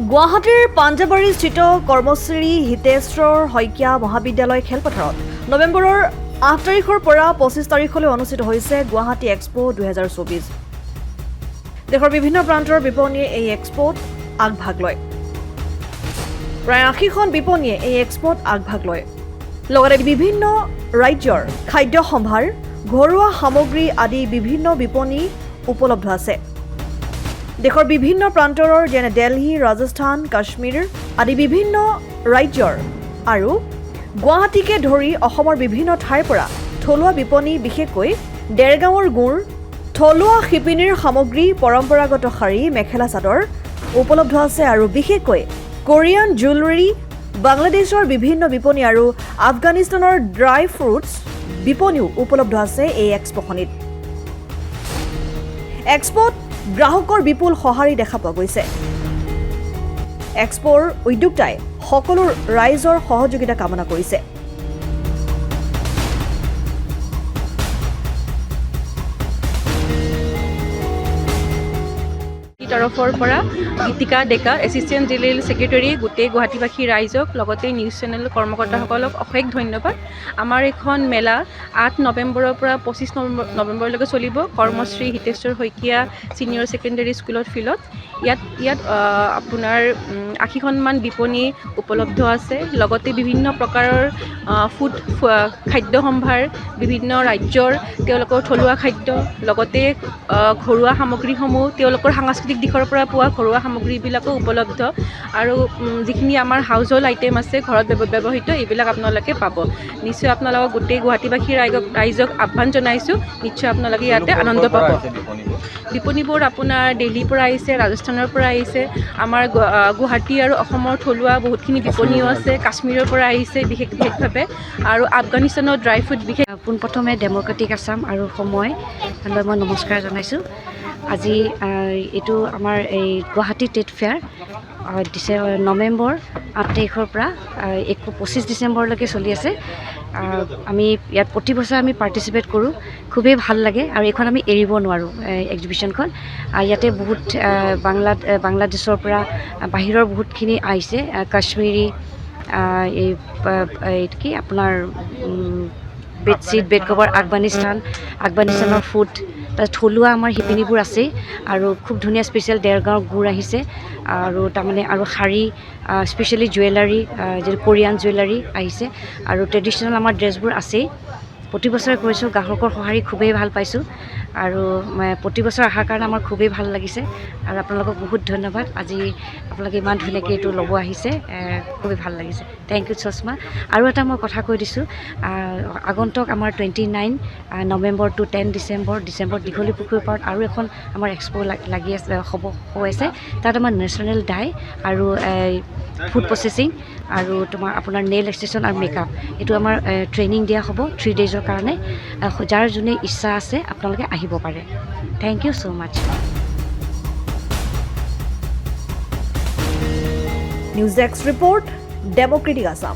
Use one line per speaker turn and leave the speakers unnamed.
গুৱাহাটীৰ পাঞ্জাবাৰীস্থিত কৰ্মশ্ৰী হিতেশ্বৰ শইকীয়া মহাবিদ্যালয় খেলপথাৰত নৱেম্বৰৰ 8 তাৰিখৰ পৰা 25 তাৰিখলৈ অনুষ্ঠিত হৈছে গুৱাহাটী এক্সপো 2024। দেশৰ বিভিন্ন প্ৰান্তৰ বিপণীয়ে এই এক্সপোত আগভাগ লয়। প্ৰায় 80খন বিপণীয়ে এই এক্সপোত আগভাগ লয়। লগতে বিভিন্ন ৰাজ্যৰ খাদ্য সম্ভাৰ, ঘৰুৱা সামগ্ৰী আদি বিভিন্ন বিপণী উপলব্ধ আছে। দেশৰ বিভিন্ন প্ৰান্তৰৰ যেনে দিল্লী, ৰাজস্থান, কাশ্মীৰ আদি বিভিন্ন ৰাজ্যৰ আৰু গুৱাহাটীকে ধৰি অসমৰ বিভিন্ন ঠাইৰ পৰা থলুৱা বিপণী, বিশেষকৈ ডেৰগাঁৱৰ গুড়, থলুৱা শিপিনীৰ সামগ্ৰী, পৰম্পৰাগত শাৰী, মেখেলা চাদৰ উপলব্ধ আছে আৰু বিশেষকৈ কোৰিয়ান জুৱেলাৰী, বাংলাদেশৰ বিভিন্ন বিপণী আৰু আফগানিস্তানৰ ড্ৰাই ফ্ৰুটছ বিপণীও উপলব্ধ আছে এই এক্সপোখনিত। এক্সপোত গ্ৰাহকৰ বিপুল সঁহাৰি দেখা পোৱা গৈছে। এক্সপোৰ উদ্যোক্তাই সকলো ৰাইজৰ সহযোগিতা কামনা কৰিছে।
তৰফৰ পৰা গীতিকা ডেকা, এছিষ্টেণ্ট জেনেৰেল ছেক্ৰেটাৰী, গোটেই গুৱাহাটীবাসী ৰাইজক লগতে নিউজ চেনেল কৰ্মকৰ্তাসকলক অশেষ ধন্যবাদ। আমাৰ এখন মেলা 8 নৱেম্বৰৰ পৰা 25 নৱেম্বৰলৈকে চলিব কৰ্মশ্ৰী হিতেশ্বৰ শইকীয়া ছিনিয়ৰ ছেকেণ্ডেৰী স্কুলৰ ফিল্ডত। ইয়াত আপোনাৰ 80খনমান বিপণী উপলব্ধ আছে। লগতে বিভিন্ন প্ৰকাৰৰ খাদ্য সম্ভাৰ, বিভিন্ন ৰাজ্যৰ তেওঁলোকৰ থলুৱা খাদ্য, লগতে ঘৰুৱা সামগ্ৰীসমূহ, তেওঁলোকৰ সাংস্কৃতিক দিশৰ পৰা পোৱা ঘৰুৱা সামগ্ৰীবিলাকো উপলব্ধ আৰু যিখিনি আমাৰ হাউচ হোল্ড আইটেম আছে ঘৰত ব্যৱহৃত, এইবিলাক আপোনালোকে পাব। নিশ্চয় আপোনালোকক গোটেই গুৱাহাটীবাসী ৰাইজক আহ্বান জনাইছোঁ, নিশ্চয় আপোনালোকে ইয়াতে আনন্দ পাব। বিপণীবোৰ আপোনাৰ দিল্লীৰ পৰা আহিছে, ৰাজস্থানৰ পৰা আহিছে, আমাৰ গুৱাহাটী আৰু অসমৰ থলুৱা বহুতখিনি বিপণীও আছে, কাশ্মীৰৰ পৰা আহিছে বিশেষভাৱে, আৰু আফগানিস্তানৰ ড্ৰাই ফ্ৰুট
পোনপ্ৰথমে ডেম'ক্ৰেটিক আছাম আৰু সময় মই নমস্কাৰ জনাইছোঁ। আজি এইটো আমাৰ এই গুৱাহাটী ট্ৰেড ফেয়াৰ নৱেম্বৰ 8 তাৰিখৰ পৰা 25 ডিচেম্বৰলৈকে চলি আছে। আমি ইয়াত প্ৰতি বছৰে আমি পাৰ্টিচিপেট কৰোঁ, খুবেই ভাল লাগে আৰু এইখন আমি এৰিব নোৱাৰোঁ এক্সিবিশ্যনখন। ইয়াতে বহুত বাংলাদেশৰ পৰা বাহিৰৰ বহুতখিনি আহিছে, কাশ্মীৰী, কি আপোনাৰ বেডশ্বীট, বেড কভাৰ, আফগানিস্তানৰ ফুড, থলুৱা আমাৰ শিপিনীবোৰ আছেই আৰু খুব ধুনীয়া স্পেচিয়েল ডেৰগাঁৱৰ গুড় আহিছে আৰু তাৰমানে আৰু শাৰী, স্পেচিয়েলি জুৱেলাৰী, যিটো কোৰিয়ান জুৱেলাৰী আহিছে আৰু ট্ৰেডিশ্যনেল আমাৰ ড্ৰেছবোৰ আছেই। প্ৰতি বছৰে কৰিছোঁ, গ্ৰাহকৰ সঁহাৰি খুবেই ভাল পাইছোঁ আৰু প্ৰতি বছৰ অহাৰ কাৰণে আমাৰ খুবেই ভাল লাগিছে আৰু আপোনালোকক বহুত ধন্যবাদ। আজি আপোনালোকে ইমান ধুনীয়াকৈ এইটো ল'ব আহিছে, খুবেই ভাল লাগিছে। থেংক ইউ চশমা। আৰু এটা মই কথা কৈ দিছোঁ, আগন্তুক আমাৰ 29 নৱেম্বৰ টু 10 ডিচেম্বৰ দীঘলী পুখুৰী পাৰত আৰু এখন আমাৰ এক্সপো লাগি আছে, হৈ আছে। তাত আমাৰ নেশ্যনেল ডাই আৰু ফুড প্ৰচেছিং আৰু আপোনাৰ নেইল এক্সটেনশ্যন আৰু মেকআপ, এইটো আমাৰ ট্ৰেইনিং দিয়া হ'ব 3 ডেইজৰ কাৰণে। যাৰ যোনে ইচ্ছা আছে আপোনালোকে আহিব পাৰে। Thank you so' much.
News desk report, democratic Assam.